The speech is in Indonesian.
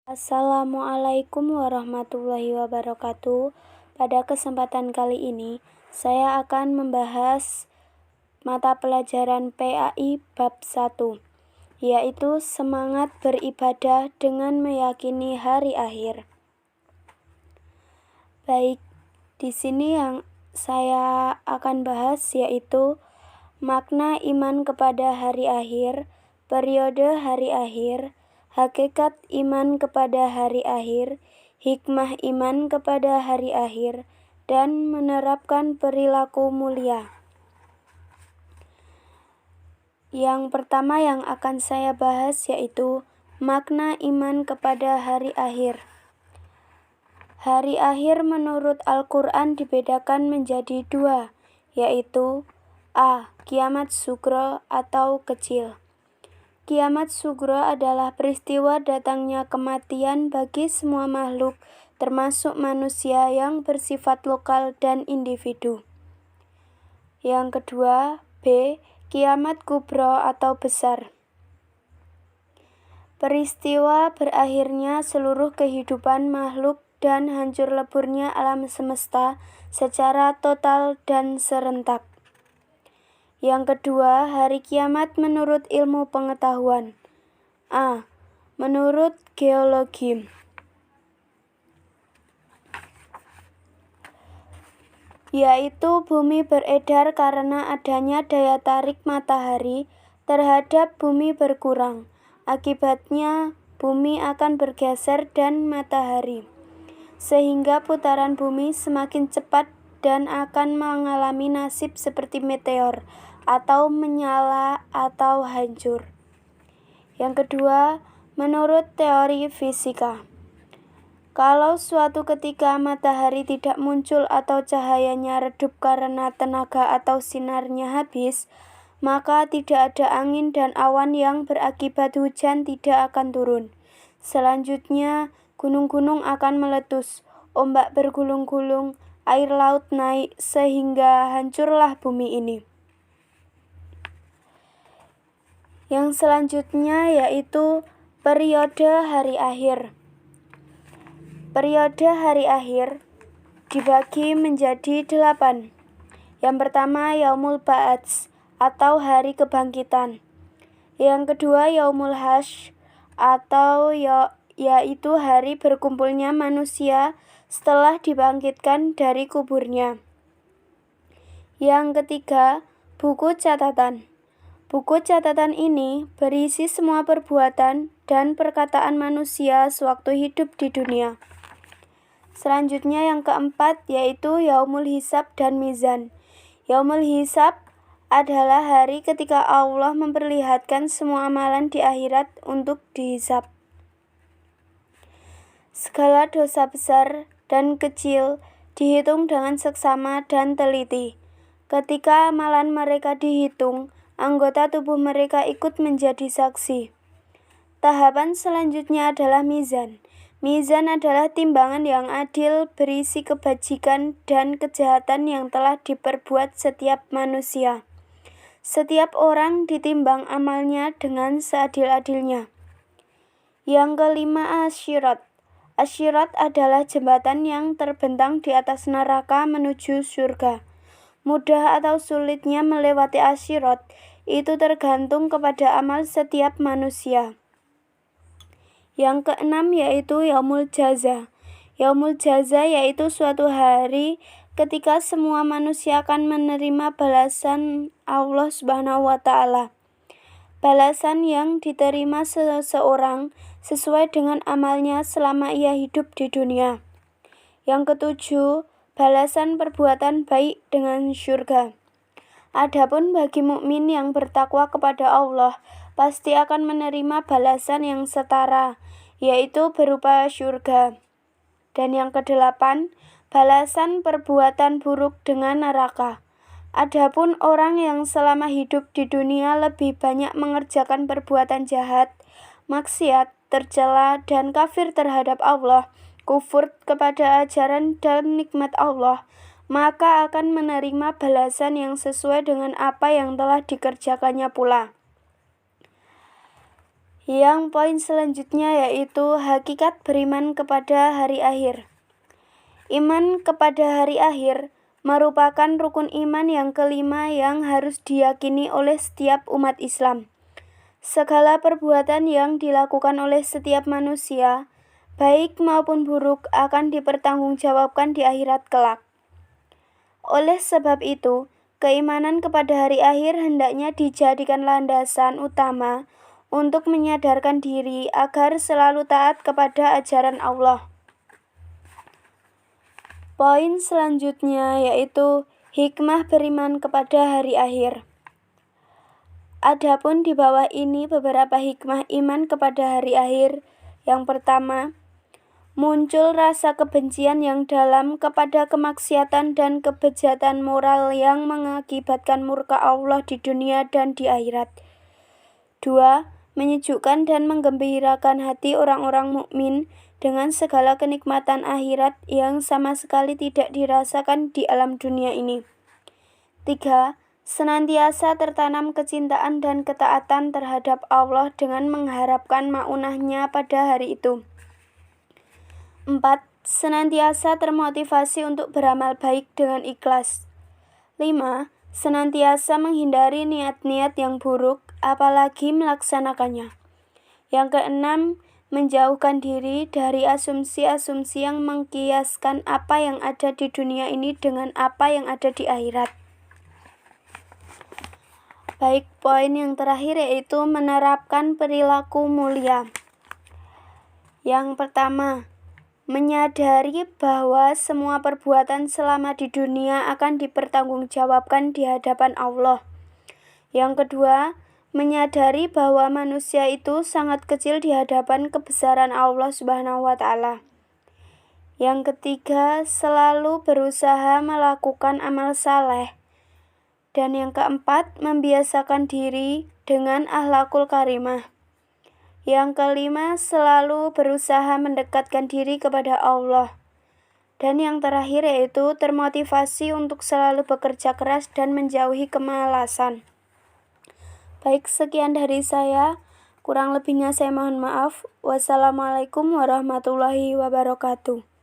Assalamualaikum warahmatullahi wabarakatuh. Pada kesempatan kali ini, saya akan membahas mata pelajaran PAI bab 1, yaitu semangat beribadah dengan meyakini hari akhir. Baik, di sini yang saya akan bahas yaitu makna iman kepada hari akhir, periode hari akhir, hakikat iman kepada hari akhir, hikmah iman kepada hari akhir, dan menerapkan perilaku mulia. Yang pertama yang akan saya bahas yaitu makna iman kepada hari akhir. Hari akhir menurut Al-Quran dibedakan menjadi dua, yaitu A. Kiamat sugro atau kecil. Kiamat sugro adalah peristiwa datangnya kematian bagi semua makhluk, termasuk manusia yang bersifat lokal dan individu. Yang kedua, B. Kiamat kubro atau besar. Peristiwa berakhirnya seluruh kehidupan makhluk dan hancur leburnya alam semesta secara total dan serentak. Yang kedua, hari kiamat menurut ilmu pengetahuan. A. Menurut geologi. Yaitu bumi beredar karena adanya daya tarik matahari terhadap bumi berkurang. Akibatnya, bumi akan bergeser dan matahari, sehingga putaran bumi semakin cepat dan akan mengalami nasib seperti meteor, atau menyala atau hancur. Yang kedua, menurut teori fisika. Kalau suatu ketika matahari tidak muncul atau cahayanya redup karena tenaga atau sinarnya habis, maka tidak ada angin dan awan yang berakibat hujan tidak akan turun. Selanjutnya, gunung-gunung akan meletus, ombak bergulung-gulung, air laut naik sehingga hancurlah bumi ini. Yang selanjutnya yaitu periode hari akhir. Periode hari akhir dibagi menjadi 8. Yang pertama, Yaumul Ba'ats atau hari kebangkitan. Yang kedua, Yaumul Hasyr atau yaitu hari berkumpulnya manusia setelah dibangkitkan dari kuburnya. Yang ketiga, buku catatan. Buku catatan ini berisi semua perbuatan dan perkataan manusia sewaktu hidup di dunia. Selanjutnya yang keempat yaitu Yaumul Hisab dan Mizan. Yaumul Hisab adalah hari ketika Allah memperlihatkan semua amalan di akhirat untuk dihisab. Segala dosa besar dan kecil dihitung dengan seksama dan teliti. Ketika amalan mereka dihitung, anggota tubuh mereka ikut menjadi saksi. Tahapan selanjutnya adalah mizan. Mizan adalah timbangan yang adil berisi kebajikan dan kejahatan yang telah diperbuat setiap manusia. Setiap orang ditimbang amalnya dengan seadil-adilnya. Yang kelima, asyirat. Asyirat adalah jembatan yang terbentang di atas neraka menuju surga. Mudah atau sulitnya melewati asyirat itu tergantung kepada amal setiap manusia. Yang keenam yaitu Yaumul Jaza. Yaumul Jaza yaitu suatu hari ketika semua manusia akan menerima balasan Allah Subhanahu wa Ta'ala. Balasan yang diterima seseorang sesuai dengan amalnya selama ia hidup di dunia. Yang ketujuh, balasan perbuatan baik dengan syurga. Adapun bagi mukmin yang bertakwa kepada Allah, pasti akan menerima balasan yang setara, yaitu berupa syurga. Dan yang kedelapan, balasan perbuatan buruk dengan neraka. Adapun orang yang selama hidup di dunia lebih banyak mengerjakan perbuatan jahat, maksiat, tercela, dan kafir terhadap Allah, kufur kepada ajaran dan nikmat Allah, maka akan menerima balasan yang sesuai dengan apa yang telah dikerjakannya pula. Yang poin selanjutnya yaitu hakikat beriman kepada hari akhir. Iman kepada hari akhir merupakan rukun iman yang kelima yang harus diyakini oleh setiap umat Islam. Segala perbuatan yang dilakukan oleh setiap manusia, baik maupun buruk, akan dipertanggungjawabkan di akhirat kelak. Oleh sebab itu, keimanan kepada hari akhir hendaknya dijadikan landasan utama untuk menyadarkan diri agar selalu taat kepada ajaran Allah. Poin selanjutnya yaitu hikmah beriman kepada hari akhir. Adapun di bawah ini beberapa hikmah iman kepada hari akhir. Yang pertama, muncul rasa kebencian yang dalam kepada kemaksiatan dan kebejatan moral yang mengakibatkan murka Allah di dunia dan di akhirat. 2. Menyejukkan dan menggembirakan hati orang-orang mukmin dengan segala kenikmatan akhirat yang sama sekali tidak dirasakan di alam dunia ini. 3. Senantiasa tertanam kecintaan dan ketaatan terhadap Allah dengan mengharapkan maunahnya pada hari itu. 4. Senantiasa termotivasi untuk beramal baik dengan ikhlas. 5. Senantiasa menghindari niat-niat yang buruk, apalagi melaksanakannya. Yang keenam, menjauhkan diri dari asumsi-asumsi yang mengkiaskan apa yang ada di dunia ini dengan apa yang ada di akhirat. Baik, poin yang terakhir yaitu menerapkan perilaku mulia. Yang pertama, menyadari bahwa semua perbuatan selama di dunia akan dipertanggungjawabkan di hadapan Allah. Yang kedua, menyadari bahwa manusia itu sangat kecil di hadapan kebesaran Allah Subhanahu wa Ta'ala. Yang ketiga, selalu berusaha melakukan amal saleh. Dan yang keempat, membiasakan diri dengan akhlakul karimah. Yang kelima, selalu berusaha mendekatkan diri kepada Allah. Dan yang terakhir yaitu termotivasi untuk selalu bekerja keras dan menjauhi kemalasan. Baik, sekian dari saya. Kurang lebihnya saya mohon maaf. Wassalamualaikum warahmatullahi wabarakatuh.